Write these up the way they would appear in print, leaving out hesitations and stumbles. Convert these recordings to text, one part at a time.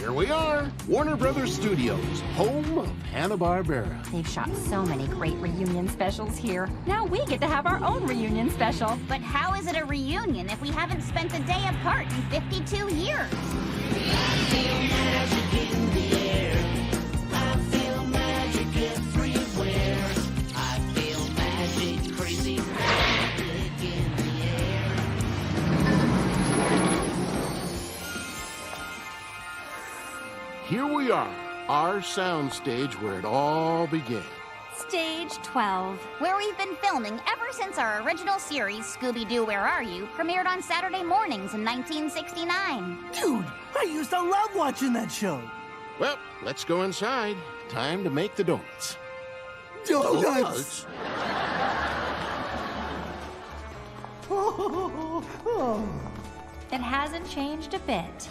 Here we are, Warner Brothers Studios, home of Hanna-Barbera. They've shot so many great reunion specials here. Now we get to have our own reunion special. But how is it a reunion if we haven't spent a day apart in 52 years? I feel magic in the air. I feel magic everywhere. I feel magic, crazy magic in the air. Here we are, our soundstage where it all began. Stage 12. Where we've been filming ever since our original series, Scooby-Doo, Where Are You?, premiered on Saturday mornings in 1969. Dude, I used to love watching that show. Well, let's go inside. Time to make the donuts. Donuts! It hasn't changed a bit.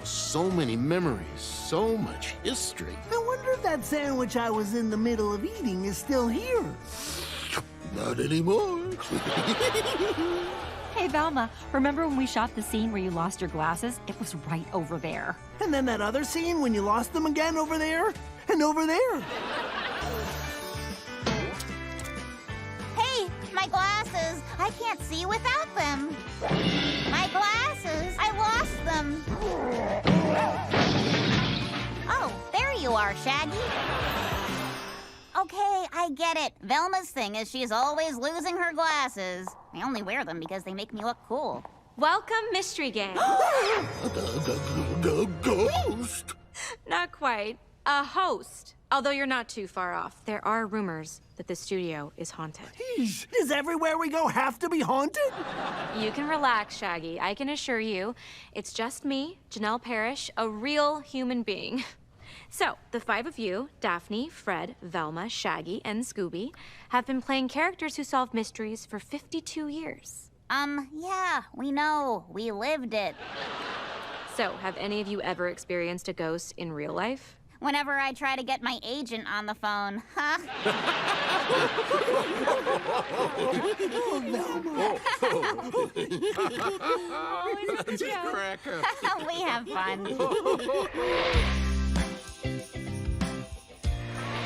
So many memories, so much history. I wonder if that sandwich I was in the middle of eating is still here. Not anymore. Hey, Velma, remember when we shot the scene where you lost your glasses? It was right over there. And then that other scene when you lost them again over there and over there. Hey, my glasses! I can't see without them. My glasses! I lost them. Oh, there you are, Shaggy. Okay, I get it. Velma's thing is she's always losing her glasses. I only wear them because they make me look cool. Welcome, Mystery Gang. Ghost! Not quite. A host. Although you're not too far off. There are rumors that the studio is haunted. Jeez, does everywhere we go have to be haunted? You can relax, Shaggy. I can assure you, it's just me, Janelle Parrish, a real human being. So, the five of you, Daphne, Fred, Velma, Shaggy, and Scooby, have been playing characters who solve mysteries for 52 years. Yeah, we know. We lived it. So, have any of you ever experienced a ghost in real life? Whenever I try to get my agent on the phone, huh? That's a cracker. We have fun.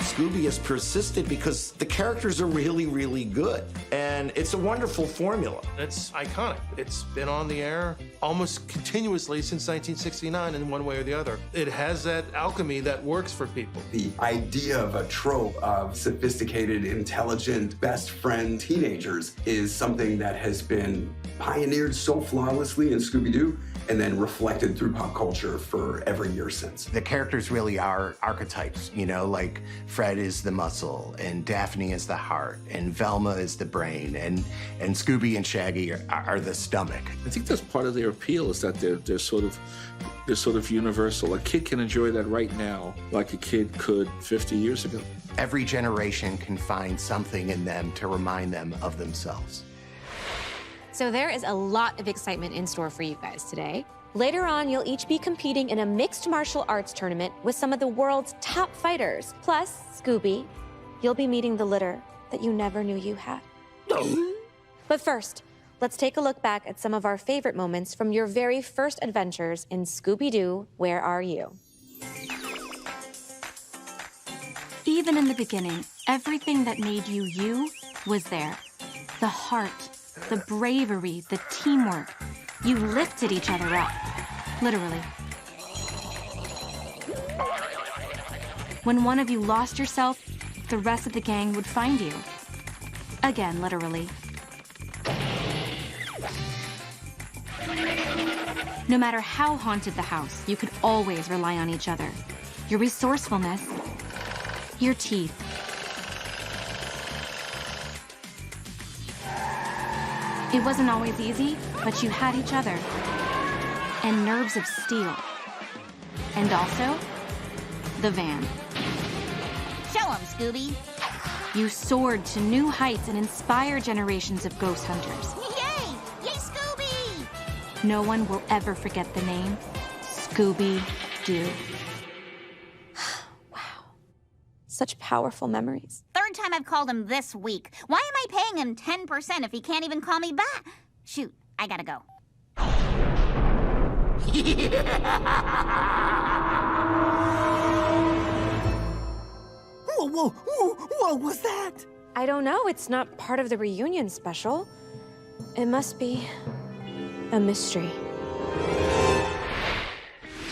Scooby has persisted because the characters are really, really good. And it's a wonderful formula. It's iconic. It's been on the air almost continuously since 1969 in one way or the other. It has that alchemy that works for people. The idea of a trope of sophisticated, intelligent, best friend teenagers is something that has been pioneered so flawlessly in Scooby-Doo and then reflected through pop culture for every year since. The characters really are archetypes, you know, like Fred is the muscle, and Daphne is the heart, and Velma is the brain, and Scooby and Shaggy are the stomach. I think that's part of their appeal is that they're sort of universal. A kid can enjoy that right now like a kid could 50 years ago. Every generation can find something in them to remind them of themselves. So there is a lot of excitement in store for you guys today. Later on, you'll each be competing in a mixed martial arts tournament with some of the world's top fighters. Plus, Scooby, you'll be meeting the litter that you never knew you had. But first, let's take a look back at some of our favorite moments from your very first adventures in Scooby-Doo, Where Are You? Even in the beginning, everything that made you you was there. The heart, the bravery, the teamwork. You lifted each other up, literally. When one of you lost yourself, the rest of the gang would find you. Again, literally. No matter how haunted the house, you could always rely on each other. Your resourcefulness, your teeth. It wasn't always easy, but you had each other. And nerves of steel. And also, the van. Show 'em, Scooby. You soared to new heights and inspired generations of ghost hunters. Yay! Yay, Scooby! No one will ever forget the name Scooby-Doo. Wow. Such powerful memories. Third time I've called him this week. Why am I paying him 10% if he can't even call me back? Shoot, I gotta go. hell was that? I don't know. It's not part of the reunion special. It must be a mystery.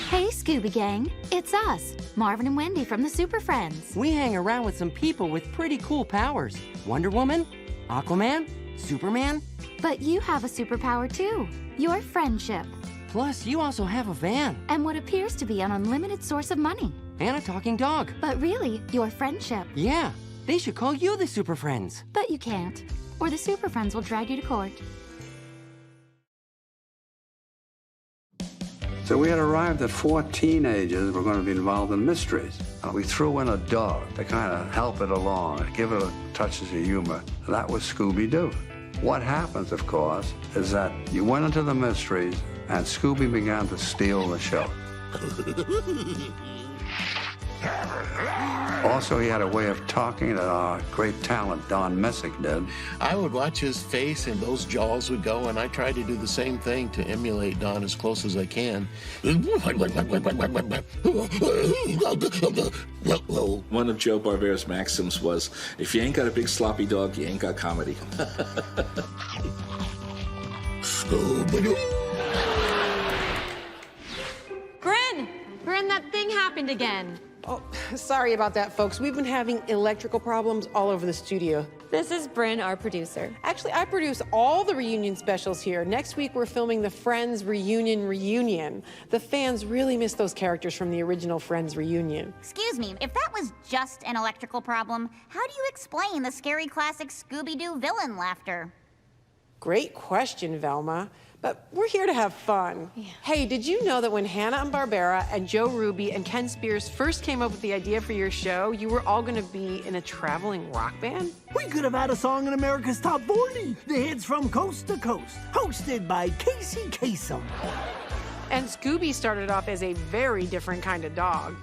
Hey, Scooby Gang. It's us, Marvin and Wendy from the Super Friends. We hang around with some people with pretty cool powers. Wonder Woman, Aquaman, Superman. But you have a superpower too, your friendship. Plus, you also have a van. And what appears to be an unlimited source of money. And a talking dog. But really, your friendship. Yeah, they should call you the Super Friends. But you can't, or the Super Friends will drag you to court. So we had arrived at 4 teenagers were going to be involved in mysteries. We threw in a dog to kind of help it along, give it a touches of humor. That was Scooby-Doo. What happens, of course, is that you went into the mysteries and Scooby began to steal the show. Also, he had a way of talking that our great talent, Don Messick, did. I would watch his face and those jaws would go, and I tried to do the same thing to emulate Don as close as I can. One of Joe Barbera's maxims was, if you ain't got a big sloppy dog, you ain't got comedy. Bryn, that thing happened again. Oh, sorry about that, folks. We've been having electrical problems all over the studio. This is Bryn, our producer. Actually, I produce all the reunion specials here. Next week, we're filming the Friends Reunion. The fans really miss those characters from the original Friends reunion. Excuse me, if that was just an electrical problem, how do you explain the scary classic Scooby-Doo villain laughter? Great question, Velma. But we're here to have fun. Yeah. Hey, did you know that when Hanna-Barbera and Joe Ruby and Ken Spears first came up with the idea for your show, you were all gonna be in a traveling rock band? We could have had a song in America's Top 40, the hits from coast to coast, hosted by Casey Kasem. And Scooby started off as a very different kind of dog.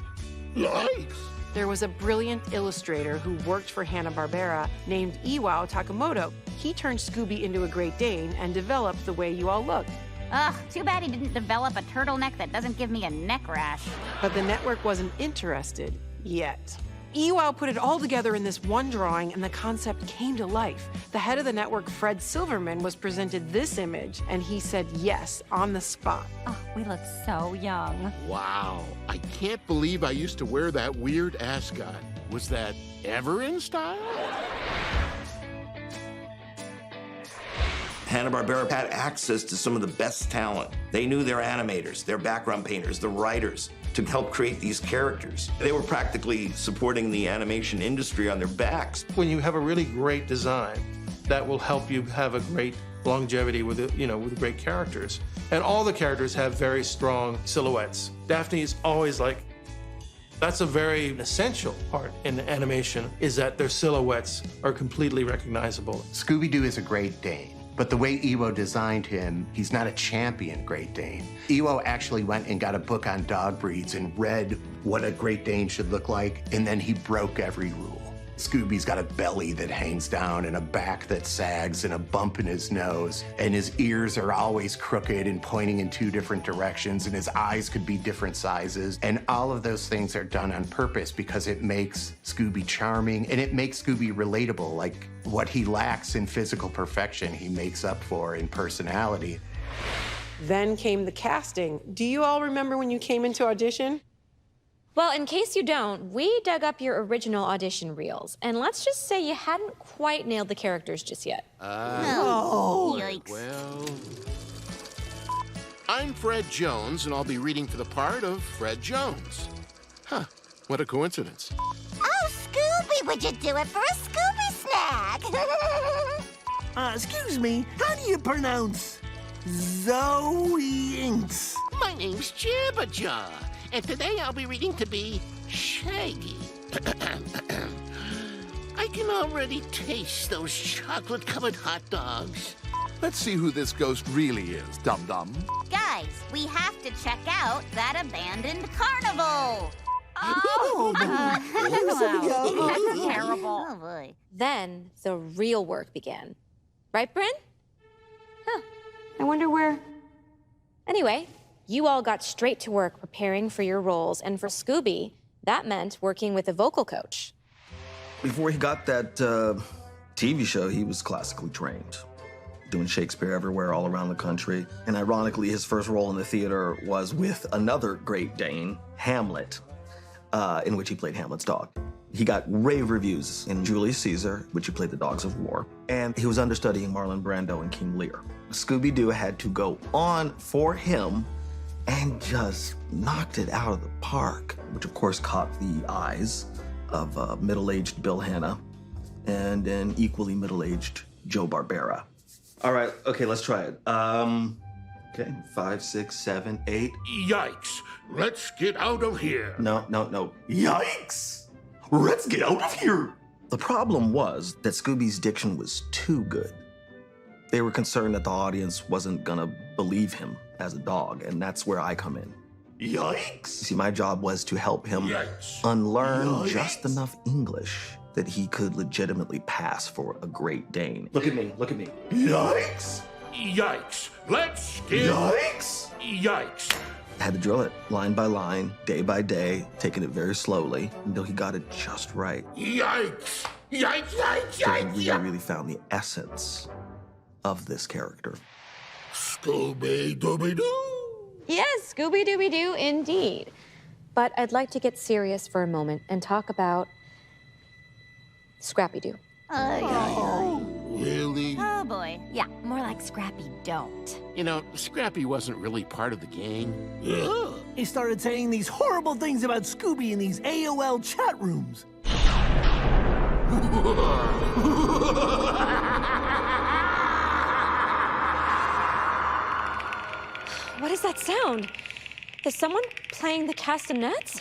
Yikes! There was a brilliant illustrator who worked for Hanna-Barbera named Iwao Takamoto. He turned Scooby into a Great Dane and developed the way you all look. Ugh, too bad he didn't develop a turtleneck that doesn't give me a neck rash. But the network wasn't interested yet. Iwao put it all together in this one drawing, and the concept came to life. The head of the network, Fred Silverman, was presented this image, and he said yes on the spot. Oh, we look so young. Wow, I can't believe I used to wear that weird ascot. Was that ever in style? Hanna-Barbera had access to some of the best talent. They knew their animators, their background painters, the writers, to help create these characters. They were practically supporting the animation industry on their backs. When you have a really great design, that will help you have a great longevity with with great characters. And all the characters have very strong silhouettes. Daphne is always like, that's a very essential part in animation, is that their silhouettes are completely recognizable. Scooby-Doo is a Great Dane. But the way Iwo designed him, he's not a champion Great Dane. Iwo actually went and got a book on dog breeds and read what a Great Dane should look like, and then he broke every rule. Scooby's got a belly that hangs down and a back that sags and a bump in his nose, and his ears are always crooked and pointing in 2 different directions, and his eyes could be different sizes. And all of those things are done on purpose because it makes Scooby charming and it makes Scooby relatable. Like what he lacks in physical perfection, he makes up for in personality. Then came the casting. Do you all remember when you came into audition? Well, in case you don't, we dug up your original audition reels, and let's just say you hadn't quite nailed the characters just yet. Yikes. Well, I'm Fred Jones, and I'll be reading for the part of Fred Jones. Huh, what a coincidence. Oh, Scooby, would you do it for a Scooby snack? Excuse me, how do you pronounce Zoe Inks? My name's Jabberjaw, and today I'll be reading to be Shaggy. I can already taste those chocolate-covered hot dogs. Let's see who this ghost really is, dum-dum. Guys, we have to check out that abandoned carnival. That's terrible. Oh, boy. Then the real work began. Right, Bryn? Huh. I wonder where... Anyway, you all got straight to work preparing for your roles, and for Scooby, that meant working with a vocal coach. Before he got that TV show, he was classically trained, doing Shakespeare everywhere, all around the country. And ironically, his first role in the theater was with another Great Dane, Hamlet, in which he played Hamlet's dog. He got rave reviews in Julius Caesar, which he played the Dogs of War, and he was understudying Marlon Brando in King Lear. Scooby-Doo had to go on for him and just knocked it out of the park, which of course caught the eyes of middle-aged Bill Hanna and an equally middle-aged Joe Barbera. All right, okay, let's try it. Okay, 5, 6, 7, 8. Yikes! Let's get out of here. No. Yikes! Let's get out of here! The problem was that Scooby's diction was too good. They were concerned that the audience wasn't gonna believe him as a dog, and that's where I come in. Yikes! See, my job was to help him unlearn just enough English that he could legitimately pass for a Great Dane. Look at me. Yikes! Yikes! Let's get... Yikes! Yikes! I had to drill it line by line, day by day, taking it very slowly until he got it just right. Yikes! Yikes! Yikes! So he really found the essence of this character. Scooby-Dooby-Doo! Yes, Scooby-Dooby-Doo indeed. But I'd like to get serious for a moment and talk about Scrappy-Doo. Really? Oh, boy. Yeah, more like Scrappy don't. You know, Scrappy wasn't really part of the gang. Yeah. He started saying these horrible things about Scooby in these AOL chat rooms. What is that sound? Is someone playing the castanets?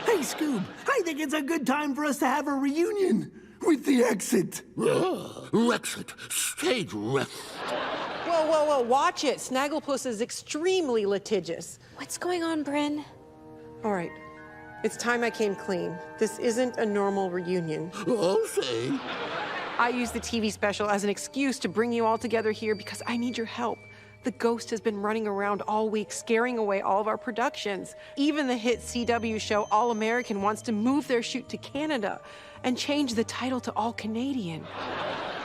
Hey, Scoob, I think it's a good time for us to have a reunion with the Exit. Exit. Stage left. Whoa, watch it. Snagglepuss is extremely litigious. What's going on, Bryn? All right, it's time I came clean. This isn't a normal reunion. I'll say. I used the TV special as an excuse to bring you all together here because I need your help. The ghost has been running around all week, scaring away all of our productions. Even the hit CW show All American wants to move their shoot to Canada and change the title to All Canadian.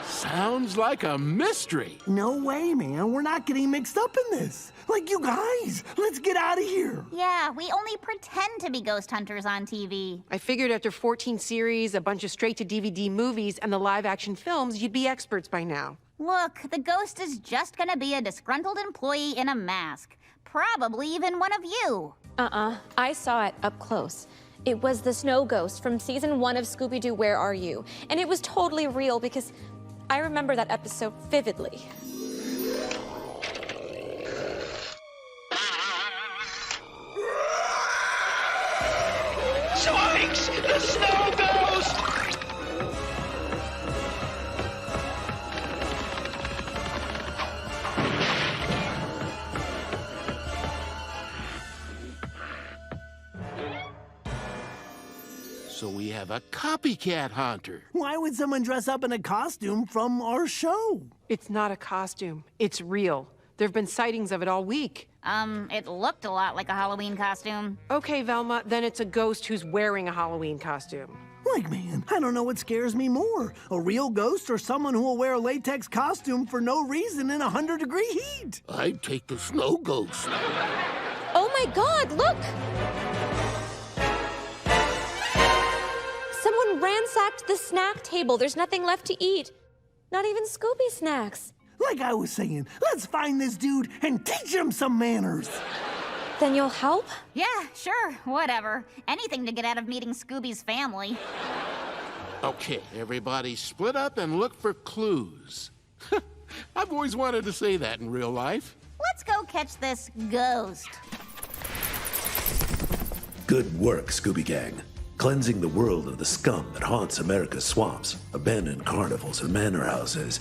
Sounds like a mystery. No way, man. We're not getting mixed up in this. Like, you guys, let's get out of here. Yeah, we only pretend to be ghost hunters on TV. I figured after 14 series, a bunch of straight-to-DVD movies, and the live-action films, you'd be experts by now. Look, the ghost is just gonna be a disgruntled employee in a mask. Probably even one of you. I saw it up close. It was the snow ghost from season 1 of Scooby-Doo, Where Are You? And it was totally real because I remember that episode vividly. Zoinks! The snow ghost! So we have a copycat hunter. Why would someone dress up in a costume from our show? It's not a costume. It's real. There have been sightings of it all week. It looked a lot like a Halloween costume. Okay, Velma, then it's a ghost who's wearing a Halloween costume. Like, man, I don't know what scares me more. A real ghost or someone who will wear a latex costume for no reason in 100-degree heat? I'd take the snow ghost. Oh my God, look! Someone ransacked the snack table. There's nothing left to eat. Not even Scooby snacks. Like I was saying, let's find this dude and teach him some manners. Then you'll help? Yeah, sure, whatever. Anything to get out of meeting Scooby's family. Okay, everybody split up and look for clues. I've always wanted to say that in real life. Let's go catch this ghost. Good work, Scooby Gang. Cleansing the world of the scum that haunts America's swamps, abandoned carnivals, and manor houses.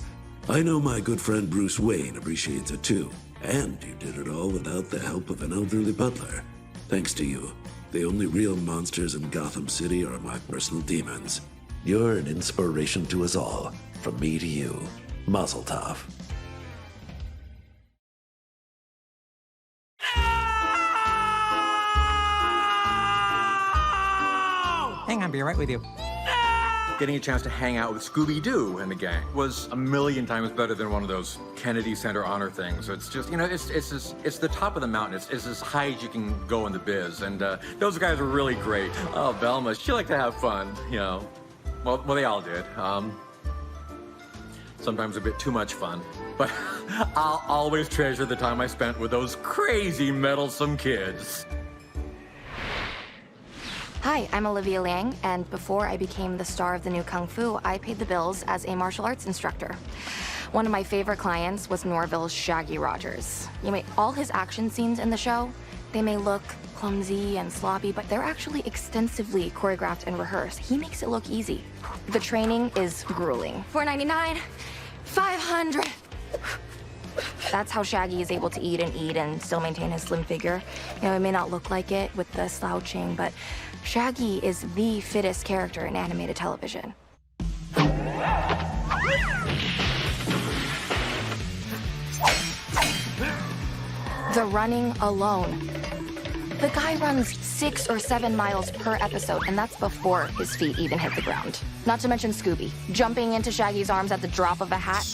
I know my good friend Bruce Wayne appreciates it too. And you did it all without the help of an elderly butler. Thanks to you, the only real monsters in Gotham City are my personal demons. You're an inspiration to us all. From me to you, Mazel Tov. Hang on, be right with you. Getting a chance to hang out with Scooby-Doo and the gang was a million times better than one of those Kennedy Center honor things. It's just, you know, it's the top of the mountain. It's as high as you can go in the biz. And those guys were really great. Oh, Velma, she liked to have fun, you know. Well, they all did. Sometimes a bit too much fun. But I'll always treasure the time I spent with those crazy meddlesome kids. Hi, I'm Olivia Liang, and before I became the star of the new Kung Fu, I paid the bills as a martial arts instructor. One of my favorite clients was Norville's Shaggy Rogers. You know, all his action scenes in the show, they may look clumsy and sloppy, but they're actually extensively choreographed and rehearsed. He makes it look easy. The training is grueling. $4.99, $500. That's how Shaggy is able to eat and still maintain his slim figure. You know, it may not look like it with the slouching, but Shaggy is the fittest character in animated television. The running alone. The guy runs 6 or 7 miles per episode, and that's before his feet even hit the ground. Not to mention Scooby, jumping into Shaggy's arms at the drop of a hat.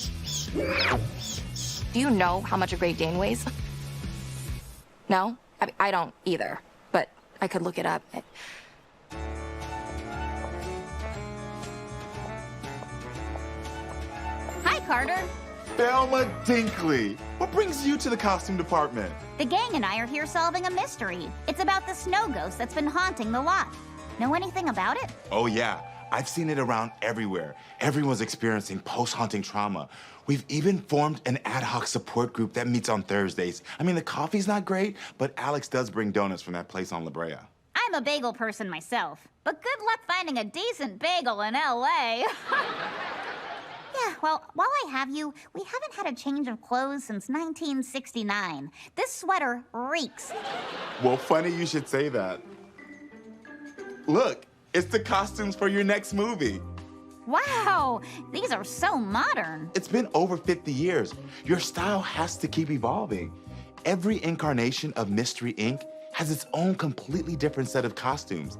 Do you know how much a Great Dane weighs? No? I don't either, but I could look it up. Hi, Carter. Velma Dinkley, what brings you to the costume department? The gang and I are here solving a mystery. It's about the snow ghost that's been haunting the lot. Know anything about it? Oh yeah, I've seen it around everywhere. Everyone's experiencing post-haunting trauma. We've even formed an ad hoc support group that meets on Thursdays. I mean, the coffee's not great, but Alex does bring donuts from that place on La Brea. I'm a bagel person myself, but good luck finding a decent bagel in L.A. Yeah, well, while I have you, we haven't had a change of clothes since 1969. This sweater reeks. Well, funny you should say that. Look, it's the costumes for your next movie. Wow, these are so modern. It's been over 50 years. Your style has to keep evolving. Every incarnation of Mystery Inc. has its own completely different set of costumes.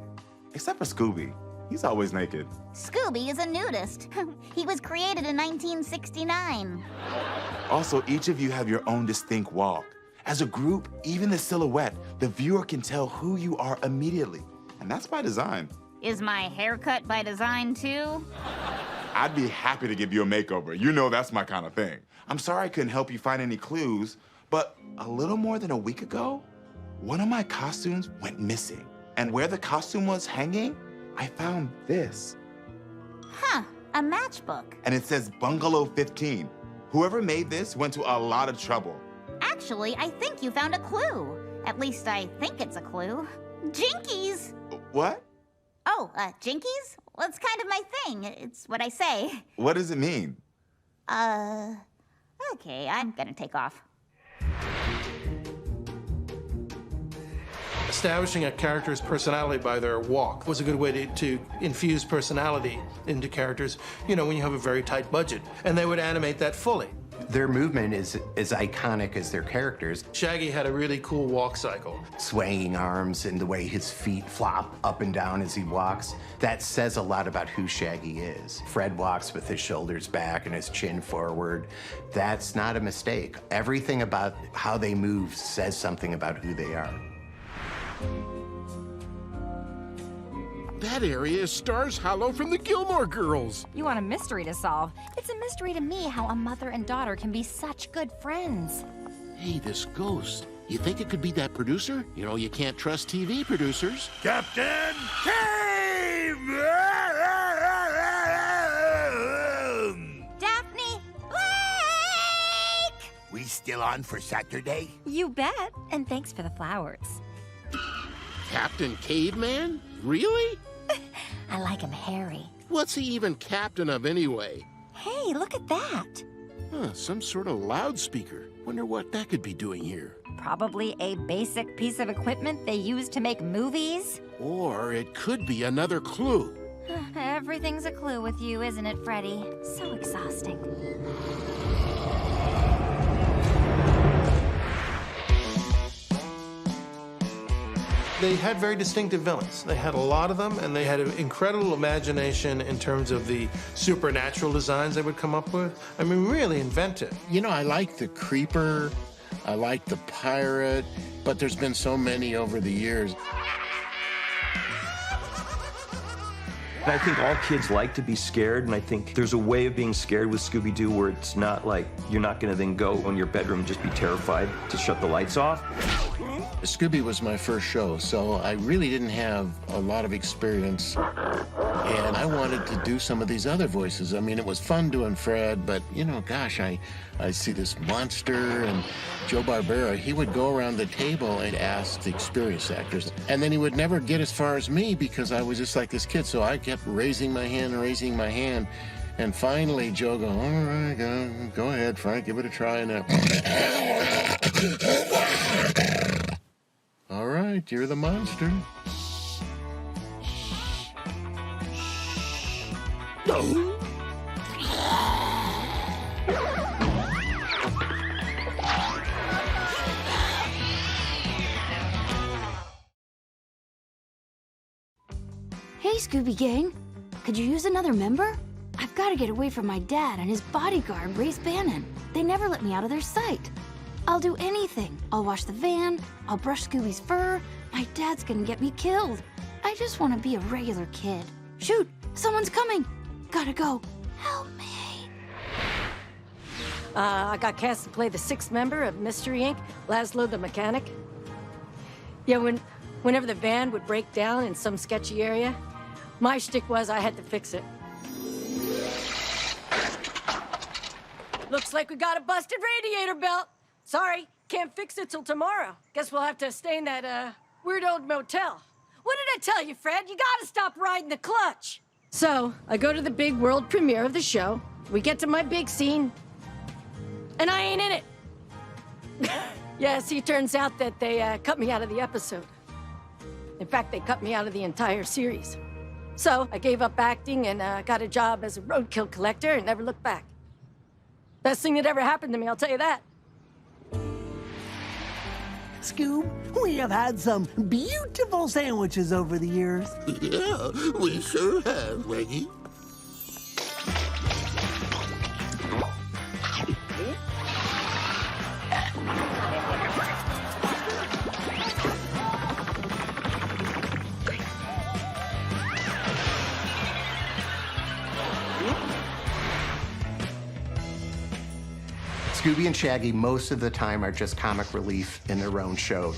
Except for Scooby. He's always naked. Scooby is a nudist. He was created in 1969. Also, each of you have your own distinct walk. As a group, even the silhouette, the viewer can tell who you are immediately. And that's by design. Is my haircut by design, too? I'd be happy to give you a makeover. You know that's my kind of thing. I'm sorry I couldn't help you find any clues, but a little more than a week ago, one of my costumes went missing. And where the costume was hanging, I found this. Huh, a matchbook. And it says Bungalow 15. Whoever made this went to a lot of trouble. Actually, I think you found a clue. At least I think it's a clue. Jinkies! What? Oh, jinkies? Well, it's kind of my thing. It's what I say. What does it mean? Okay, I'm gonna take off. Establishing a character's personality by their walk was a good way to infuse personality into characters, you know, when you have a very tight budget. And they would animate that fully. Their movement is as iconic as their characters. Shaggy had a really cool walk cycle. Swaying arms and the way his feet flop up and down as he walks. That says a lot about who Shaggy is. Fred walks with his shoulders back and his chin forward. That's not a mistake. Everything about how they move says something about who they are. That area is Stars Hollow from the Gilmore Girls. You want a mystery to solve? It's a mystery to me how a mother and daughter can be such good friends. Hey, this ghost. You think it could be that producer? You know, you can't trust TV producers. Captain Cave! Daphne, Blake! We still on for Saturday? You bet. And thanks for the flowers. Captain Caveman? Really? I like him hairy. What's he even captain of anyway? Hey, look at that. Huh, some sort of loudspeaker. Wonder what that could be doing here. Probably a basic piece of equipment they use to make movies. Or it could be another clue. Everything's a clue with you, isn't it, Freddy? So exhausting. They had very distinctive villains. They had a lot of them, and they had an incredible imagination in terms of the supernatural designs they would come up with. I mean, really inventive. You know, I like the Creeper, I like the Pirate, but there's been so many over the years. I think all kids like to be scared, and I think there's a way of being scared with Scooby-Doo where it's not like you're not going to then go in your bedroom and just be terrified to shut the lights off. Scooby was my first show, so I really didn't have a lot of experience, and I wanted to do some of these other voices. I mean, it was fun doing Fred, but, you know, gosh, I see this monster, and Joe Barbera, he would go around the table and ask the experienced actors, and then he would never get as far as me because I was just like this kid, so I kept raising my hand, and finally Joe go, all right, go ahead, Frank, give it a try now. All right, you're the monster. No. Hey, Scooby Gang. Could you use another member? I've got to get away from my dad and his bodyguard, Race Bannon. They never let me out of their sight. I'll do anything. I'll wash the van. I'll brush Scooby's fur. My dad's gonna get me killed. I just want to be a regular kid. Shoot, someone's coming. Gotta go. Help me. I got cast to play the 6th member of Mystery Inc., Laszlo the Mechanic. Yeah, whenever the van would break down in some sketchy area, my shtick was I had to fix it. Looks like we got a busted radiator belt. Sorry, can't fix it till tomorrow. Guess we'll have to stay in that, weird old motel. What did I tell you, Fred? You gotta stop riding the clutch. So, I go to the big world premiere of the show. We get to my big scene, and I ain't in it. Yeah, see, it turns out that they cut me out of the episode. In fact, they cut me out of the entire series. So, I gave up acting and got a job as a roadkill collector and never looked back. Best thing that ever happened to me, I'll tell you that. Scoob, we have had some beautiful sandwiches over the years. Yeah, we sure have, Reggie. Scooby and Shaggy most of the time are just comic relief in their own show.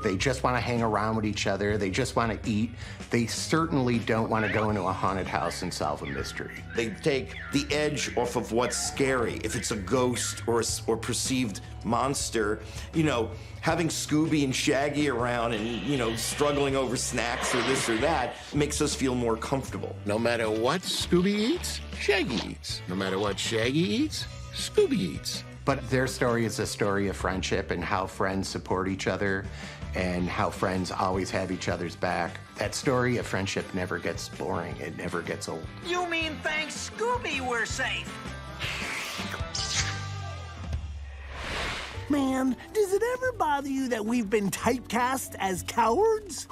They just want to hang around with each other. They just want to eat. They certainly don't want to go into a haunted house and solve a mystery. They take the edge off of what's scary. If it's a ghost or perceived monster, you know, having Scooby and Shaggy around and, you know, struggling over snacks or this or that makes us feel more comfortable. No matter what Scooby eats, Shaggy eats. No matter what Shaggy eats, Scooby eats. But their story is a story of friendship and how friends support each other and how friends always have each other's back. That story of friendship never gets boring. It never gets old. You mean thanks Scooby we're safe? Man, does it ever bother you that we've been typecast as cowards?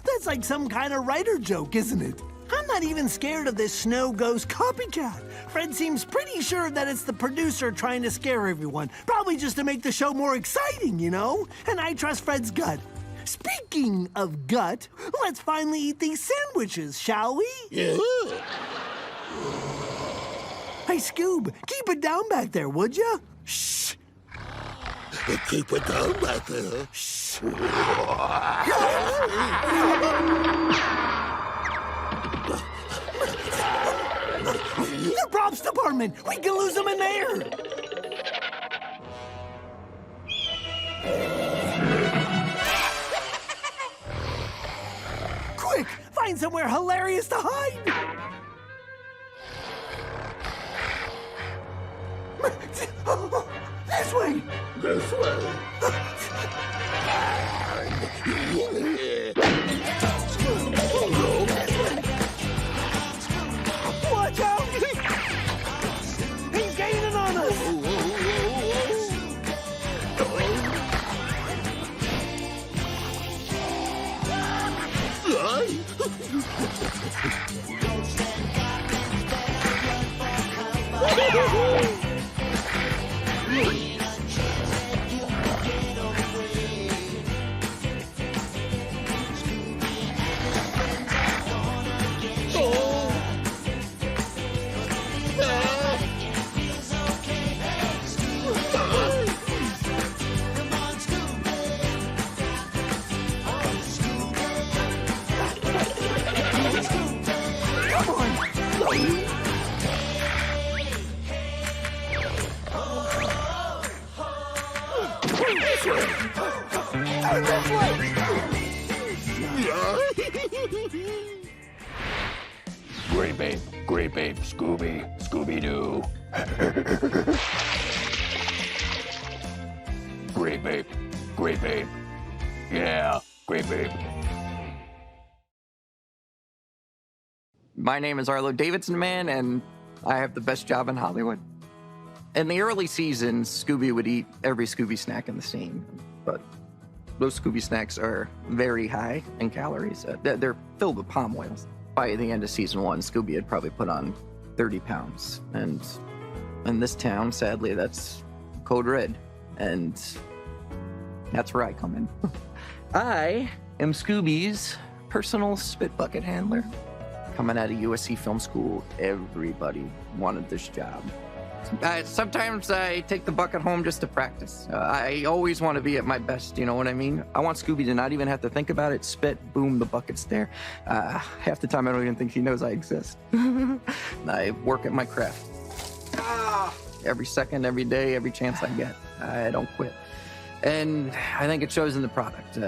That's like some kind of writer joke, isn't it? I'm not even scared of this snow ghost copycat. Fred seems pretty sure that it's the producer trying to scare everyone, probably just to make the show more exciting, you know? And I trust Fred's gut. Speaking of gut, let's finally eat these sandwiches, shall we? Yeah. Hey, Scoob, keep it down back there, would ya? Shh. Keep it down back there. Shh. The props department! We can lose them in there! Quick! Find somewhere hilarious to hide! This way! This way. Watch out! He's gaining on us! Great babe, Scooby-Doo. Great babe, yeah, great babe. My name is Arlo Davidson, man, and I have the best job in Hollywood. In the early seasons, Scooby would eat every Scooby snack in the scene, but those Scooby snacks are very high in calories. They're filled with palm oils. By the end of season 1, Scooby had probably put on 30 pounds. And in this town, sadly, that's code red. And that's where I come in. I am Scooby's personal spit bucket handler. Coming out of USC Film School, everybody wanted this job. Sometimes I take the bucket home just to practice. I always want to be at my best, you know what I mean? I want Scooby to not even have to think about it. Spit, boom, the bucket's there. Half the time I don't even think he knows I exist. I work at my craft. Every second, every day, every chance I get. I don't quit. And I think it shows in the product.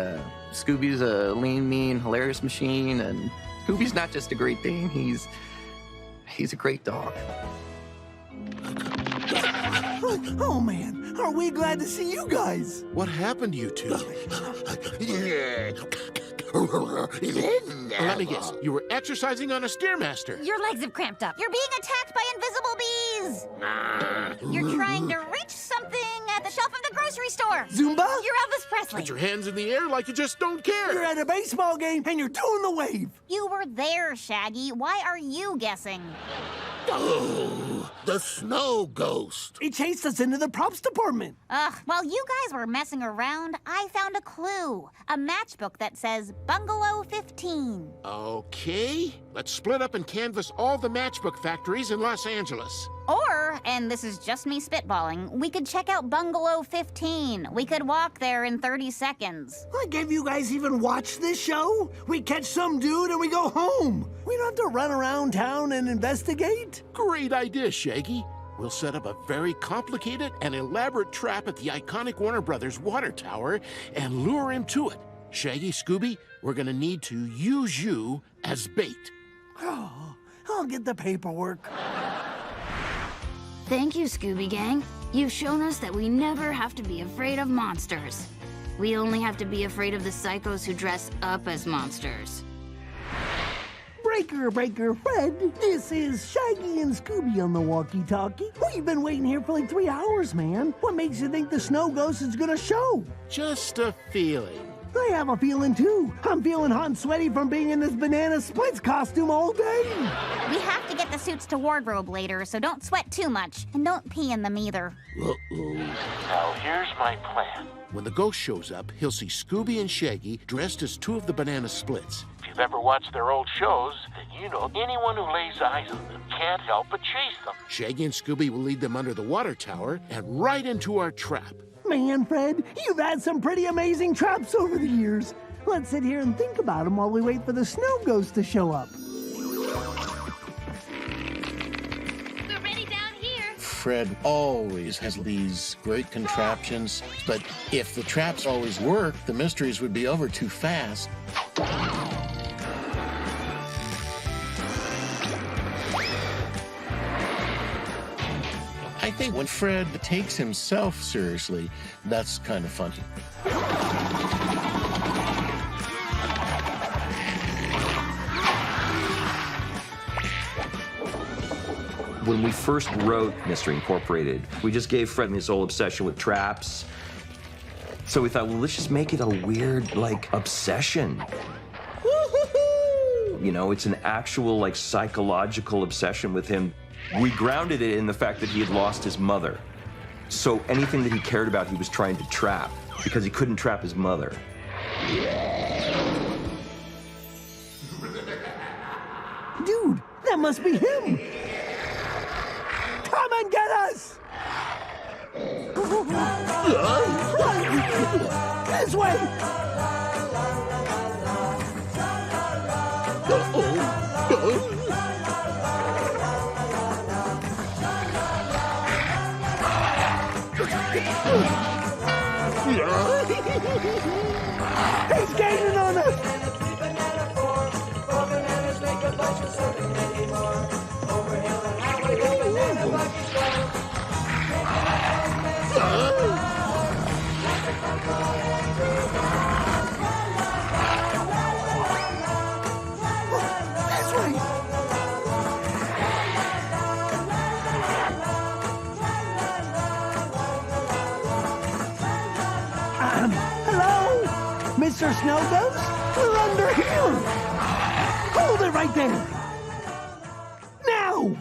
Scooby's a lean, mean, hilarious machine, and Scooby's not just a Great Dane, he's a great dog. Oh, man, are we glad to see you guys? What happened to you two? Let me guess, you were exercising on a Stairmaster. Your legs have cramped up. You're being attacked by invisible bees. You're trying to reach something at the shelf of the grocery store. Zumba? You're Elvis Presley. Put your hands in the air like you just don't care. You're at a baseball game and you're doing the wave. You were there, Shaggy. Why are you guessing? Oh, the snow ghost. It chased us into the props department. While you guys were messing around, I found a clue. A matchbook that says Bungalow 15. Okay, let's split up and canvass all the matchbook factories in Los Angeles. Or, and this is just me spitballing, we could check out Bungalow 15. We could walk there in 30 seconds. Like, have you guys even watched this show? We catch some dude and we go home. We don't have to run around town and investigate. Great idea, Shaggy. We'll set up a very complicated and elaborate trap at the iconic Warner Brothers water tower and lure him to it. Shaggy, Scooby, we're gonna need to use you as bait. Oh, I'll get the paperwork. Thank you, Scooby Gang. You've shown us that we never have to be afraid of monsters. We only have to be afraid of the psychos who dress up as monsters. Breaker, Fred. This is Shaggy and Scooby on the walkie-talkie. We've been waiting here for like 3 hours, man. What makes you think the snow ghost is gonna show? Just a feeling. I have a feeling, too. I'm feeling hot and sweaty from being in this banana splits costume all day. We have to get the suits to wardrobe later, so don't sweat too much. And don't pee in them either. Uh-oh. Now, here's my plan. When the ghost shows up, he'll see Scooby and Shaggy dressed as 2 of the banana splits. If you've ever watched their old shows, then you know anyone who lays eyes on them can't help but chase them. Shaggy and Scooby will lead them under the water tower and right into our trap. Man, Fred, you've had some pretty amazing traps over the years. Let's sit here and think about them while we wait for the snow ghost to show up. We're ready down here. Fred always has these great contraptions, but if the traps always work, the mysteries would be over too fast. I think when Fred takes himself seriously, that's kind of funny. When we first wrote Mystery Incorporated, we just gave Fred his whole obsession with traps. So we thought, well, let's just make it a weird, like, obsession. You know, it's an actual, like, psychological obsession with him. We grounded it in the fact that he had lost his mother. So anything that he cared about, he was trying to trap because he couldn't trap his mother. Dude, that must be him! Come and get us! This way! He's gaining on us! Hello? Mr. Snow Ghost? We're under here! Hold it right there! Now!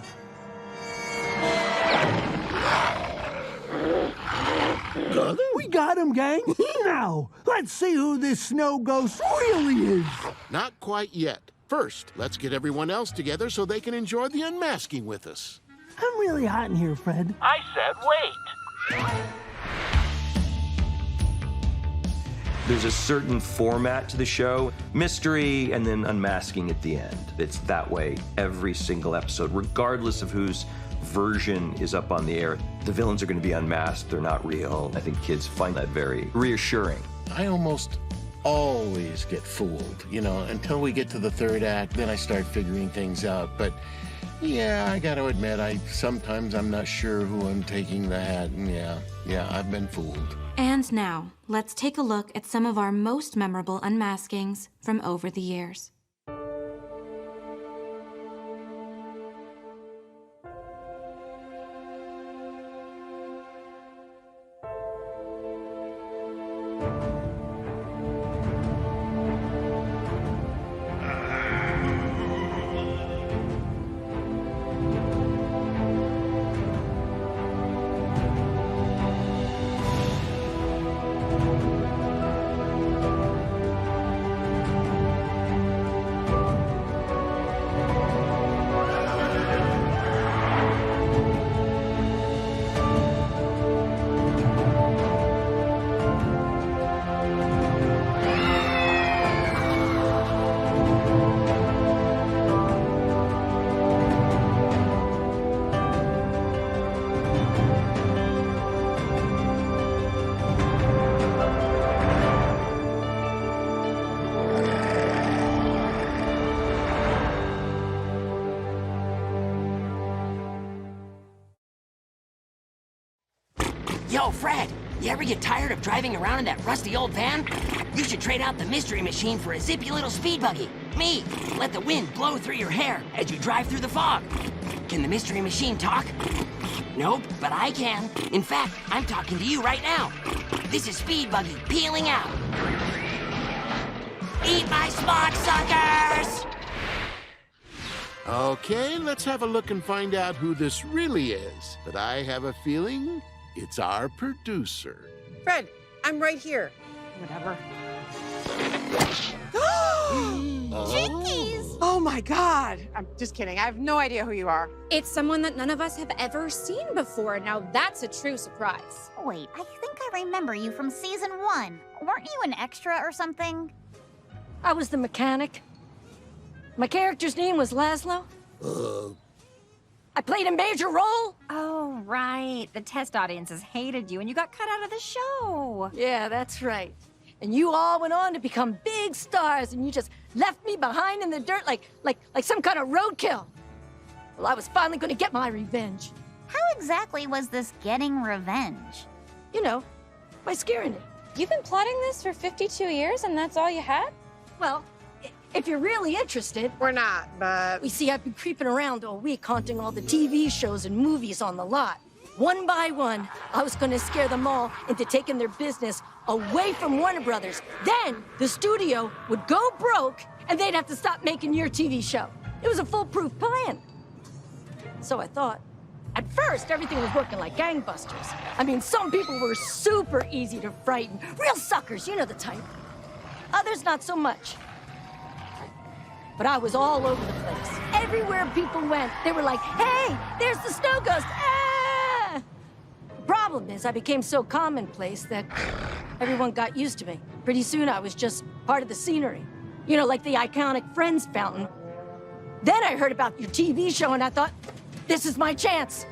We got him, gang! Now, let's see who this Snow Ghost really is! Not quite yet. First, let's get everyone else together so they can enjoy the unmasking with us. I'm really hot in here, Fred. I said wait. There's a certain format to the show, mystery and then unmasking at the end. It's that way every single episode, regardless of whose version is up on the air. The villains are going to be unmasked, they're not real. I think kids find that very reassuring. I almost always get fooled, you know, until we get to the third act, then I start figuring things out. But yeah, I got to admit, sometimes I'm not sure who I'm taking the hat, and yeah, I've been fooled. And now, let's take a look at some of our most memorable unmaskings from over the years. Yo, Fred, you ever get tired of driving around in that rusty old van? You should trade out the mystery machine for a zippy little speed buggy. Me, let the wind blow through your hair as you drive through the fog. Can the mystery machine talk? Nope, but I can. In fact, I'm talking to you right now. This is Speed Buggy peeling out. Eat my smog suckers! Okay, let's have a look and find out who this really is. But I have a feeling it's our producer. Fred, I'm right here. Whatever. Jinkies! Oh my God! I'm just kidding. I have no idea who you are. It's someone that none of us have ever seen before. Now that's a true surprise. Wait, I think I remember you from season 1. Weren't you an extra or something? I was the mechanic. My character's name was Laszlo. I played a major role. Oh, right. The test audiences hated you and you got cut out of the show. Yeah, that's right. And you all went on to become big stars and you just left me behind in the dirt like some kind of roadkill. Well, I was finally going to get my revenge. How exactly was this getting revenge? You know, by scaring it. You've been plotting this for 52 years and that's all you had? Well, if you're really interested... We're not, but... We see, I've been creeping around all week, haunting all the TV shows and movies on the lot. One by one, I was going to scare them all into taking their business away from Warner Brothers. Then the studio would go broke, and they'd have to stop making your TV show. It was a foolproof plan. So I thought. At first, everything was working like gangbusters. I mean, some people were super easy to frighten. Real suckers, you know the type. Others, not so much. But I was all over the place. Everywhere people went, they were like, hey, there's the snow ghost, ah! The problem is I became so commonplace that everyone got used to me. Pretty soon I was just part of the scenery. You know, like the iconic Friends fountain. Then I heard about your TV show and I thought, this is my chance.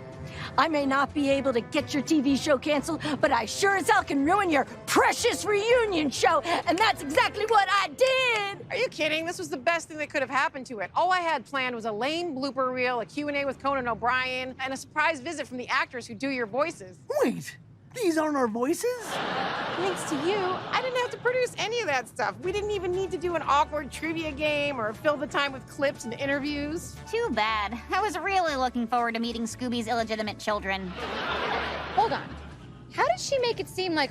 I may not be able to get your TV show canceled, but I sure as hell can ruin your precious reunion show, and that's exactly what I did! Are you kidding? This was the best thing that could have happened to it. All I had planned was a lame blooper reel, a Q&A with Conan O'Brien, and a surprise visit from the actors who do your voices. Wait, these aren't our voices? Thanks to you, I didn't have to produce any of that stuff. We didn't even need to do an awkward trivia game or fill the time with clips and interviews. Too bad. I was really looking forward to meeting Scooby's illegitimate children. Hold on. How did she make it seem like